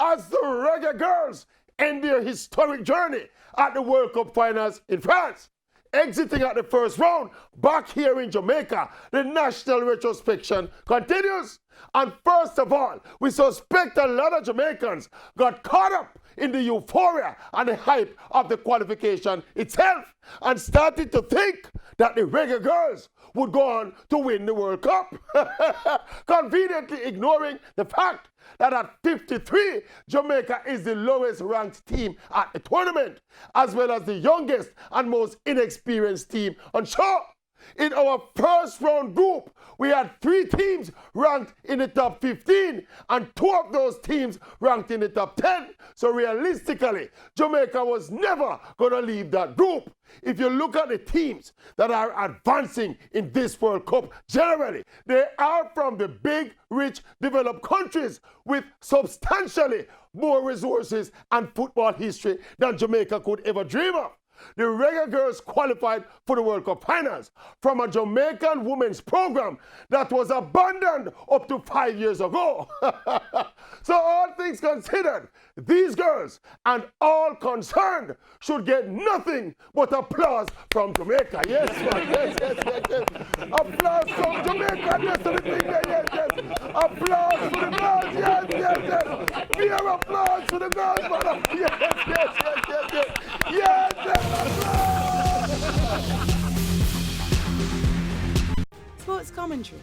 as the Reggae Girls end their historic journey at the World Cup finals in France. Exiting at the first round, back here in Jamaica, the national retrospection continues. And first of all, we suspect a lot of Jamaicans got caught up in the euphoria and the hype of the qualification itself and started to think that the Reggae Girls would go on to win the World Cup, conveniently ignoring the fact that at 53, Jamaica is the lowest ranked team at the tournament, as well as the youngest and most inexperienced team on show. In our first round group, we had 3 teams ranked in the top 15 and 2 of those teams ranked in the top 10. So realistically, Jamaica was never going to leave that group. If you look at the teams that are advancing in this World Cup, generally, they are from the big, rich, developed countries with substantially more resources and football history than Jamaica could ever dream of. The Reggae Girls qualified for the World Cup finals from a Jamaican women's program that was abandoned up to 5 years ago. So all things considered, these girls and all concerned should get nothing but applause from Jamaica. Yes, man. Yes. Applause from Jamaica. That's the thing there. Yes. Applause for the girls. Yes. Pure applause for the girls, brother. Yes. Sports commentary.